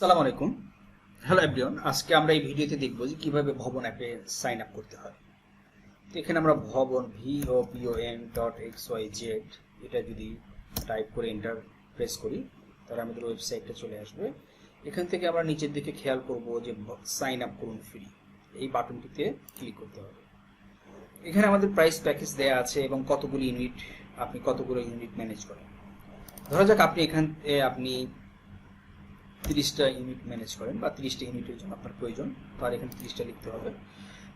আসসালামু আলাইকুম। Hello everyone, আজকে আমরা এই ভিডিওতে দেখব যে কিভাবে ভবন অ্যাপে সাইন আপ করতে হয়। তো এখানে আমরা ভবন VOBON.xyz এটা যদি টাইপ করে এন্টার প্রেস করি তাহলে আমাদের ওয়েবসাইটটা চলে আসবে। এখান থেকে আমরা নিচের দিকে খেয়াল করব যে সাইন আপ করুন ফ্রি, এই বাটনটিতে ক্লিক করতে হবে। এখানে আমাদের প্রাইস প্যাকেজ দেয়া আছে এবং কতগুলি ইউনিট, আপনি কতগুলো ইউনিট ম্যানেজ করেন। ধরা যাক আপনি 30টা ইউনিট ম্যানেজ করেন বা 30টা ইউনিটের জন্য আপনার প্রয়োজন, তার এখানে 30টা লিখতে হবে।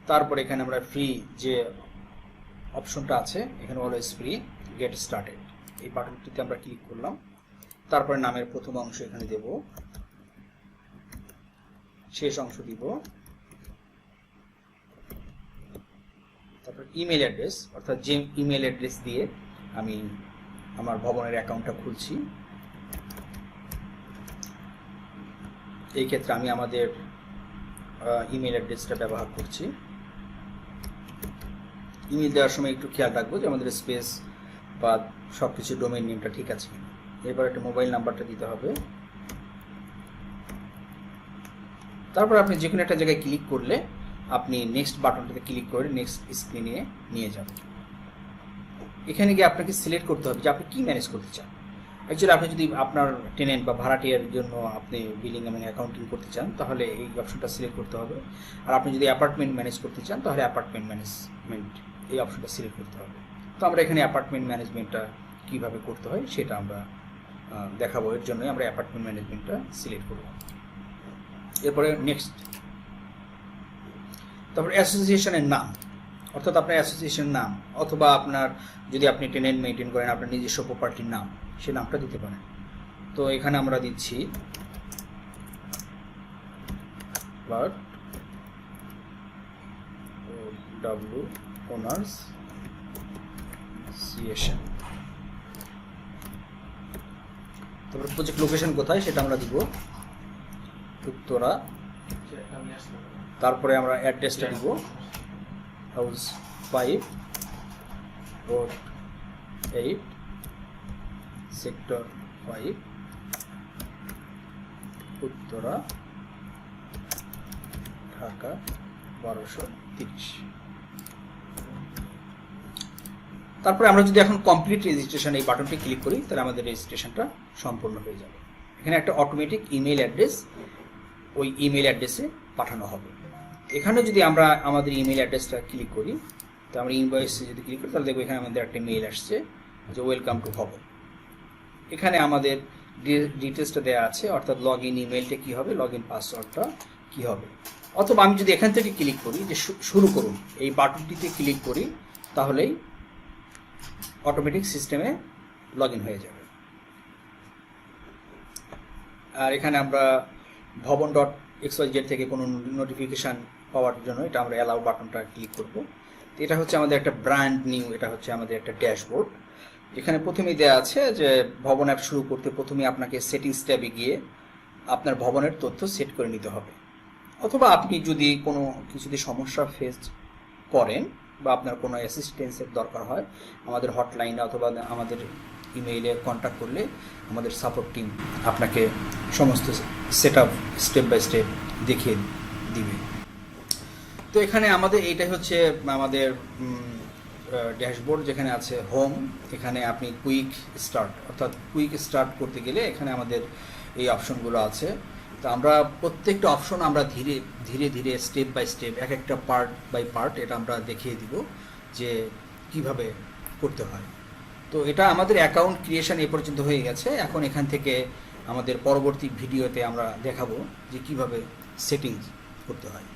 তারপর এখানে আমরা ফ্রি যে অপশনটা আছে, এখানে অলওয়েজ ফ্রি গেট স্টার্টেড, এই বাটনটিতে আমরা ক্লিক করলাম। তারপরে নামের প্রথম অংশ এখানে দেব, শেষ অংশ দিব, তারপর ইমেল অ্যাড্রেস, অর্থাৎ যে ইমেল অ্যাড্রেস দিয়ে আমি আমার ভবনের অ্যাকাউন্টটা খুলছি, এই ক্ষেত্রে আমি আমাদের ইমেল অ্যাড্রেসটা ব্যবহার করছি। ইমেল দেওয়ার সময় একটু খেয়াল রাখবো যে আমাদের স্পেস বা সব কিছু ডোমেইন নেমটা ঠিক আছে। এবার একটা মোবাইল নাম্বারটা দিতে হবে। তারপর আপনি যে কোনো একটা জায়গায় ক্লিক করলে আপনি নেক্সট বাটনটাতে ক্লিক করে নেক্সট স্ক্রিনে নিয়ে যাবেন। এখানে গিয়ে আপনাকে সিলেক্ট করতে হবে যে আপনি কি ম্যানেজ করতে চান। অ্যাকচুয়ালি আপনি যদি আপনার টেনেন্ট বা ভাড়াটিয়ার জন্য আপনি বিলিং এবং অ্যাকাউন্টিং করতে চান তাহলে এই অপশনটা সিলেক্ট করতে হবে। আর আপনি যদি অ্যাপার্টমেন্ট ম্যানেজ করতে চান তাহলে অ্যাপার্টমেন্ট ম্যানেজমেন্ট এই অপশনটা সিলেক্ট করতে হবে। তো আমরা এখানে অ্যাপার্টমেন্ট ম্যানেজমেন্টটা কীভাবে করতে হয় সেটা আমরা দেখাবো। এর জন্যই আমরা অ্যাপার্টমেন্ট ম্যানেজমেন্টটা সিলেক্ট করব। এরপরে নেক্সট, তারপর অ্যাসোসিয়েশনের নাম, অর্থাৎ আপনার অ্যাসোসিয়েশন নাম অথবা আপনার যদি আপনি টেনেন্ট মেনটেন করেন আপনার নিজস্ব প্রপার্টির নাম, সে নামটা দিতে পারেন। তো এখানে আমরা দিচ্ছি ওনার্স অ্যাসোসিয়েশন। তারপর প্রজেক্ট লোকেশন কোথায় সেটা আমরা দিব উত্তরা। তারপরে আমরা অ্যাড্রেসটা দিব house 5 road 8 sector 5 Uttara Dhaka 1230। তারপরে আমরা যদি এখন কমপ্লিট রেজিস্ট্রেশন এই বাটনটি ক্লিক করি তাহলে আমাদের রেজিস্ট্রেশনটা সম্পূর্ণ হয়ে যাবে। এখানে একটা অটোমেটিক ইমেল অ্যাড্রেস ওই ইমেল অ্যাড্রেসে পাঠানো হবে। এখানে যদি আমরা আমাদের ইমেল অ্যাড্রেসটা ক্লিক করি, তো আমরা ইনভয়েসে যদি ক্লিক করি তাহলে দেখবো এখানে আমাদের একটা মেইল আসছে যে ওয়েলকাম টু ভবন। এখানে আমাদের ডিটেলসটা দেওয়া আছে, অর্থাৎ লগ ইন ইমেলটা কী হবে, লগ ইন পাসওয়ার্ডটা কী হবে। অথবা আমি যদি এখান থেকে ক্লিক করি যে শুরু করুন, এই বাটনটিতে ক্লিক করি তাহলেই অটোমেটিক সিস্টেমে লগ ইন হয়ে যাবে। আর এখানে আমরা ভবন.xyz থেকে কোনো নোটিফিকেশান পাওয়ার জন্য এটা আমরা অ্যালাউ বাটনটা ক্লিক করব। তো এটা হচ্ছে আমাদের একটা ব্র্যান্ড নিউ, এটা হচ্ছে আমাদের একটা ড্যাশবোর্ড। এখানে প্রথমেই দেওয়া আছে যে ভবন অ্যাপ শুরু করতে প্রথমে আপনাকে সেটিংস ট্যাবে গিয়ে আপনার ভবনের তথ্য সেট করে নিতে হবে। অথবা আপনি যদি কোনো কিছুতে সমস্যা ফেস করেন বা আপনার কোনো অ্যাসিস্ট্যান্সের দরকার হয় আমাদের হটলাইনে অথবা আমাদের ইমেইলে কন্ট্যাক্ট করলে আমাদের সাপোর্ট টিম আপনাকে সমস্ত set up step by step দেখিয়ে দিবে। তো এখানে আমাদের এইটাই হচ্ছে আমাদের ড্যাশবোর্ড, যেখানে আছে হোম। এখানে আপনি কুইক স্টার্ট, অর্থাৎ কুইক স্টার্ট করতে গেলে এখানে আমাদের এই অপশনগুলো আছে। তো আমরা প্রত্যেকটা অপশন আমরা ধীরে ধীরে ধীরে স্টেপ বাই স্টেপ এক একটা পার্ট বাই পার্ট এটা আমরা দেখিয়ে দিব যে কিভাবে করতে হয়। তো এটা আমাদের অ্যাকাউন্ট ক্রিয়েশন এ পর্যন্ত হয়ে গেছে। এখন এখান থেকে আমাদের পরবর্তী ভিডিওতে আমরা দেখাবো যে কিভাবে সেটিংস করতে হয়।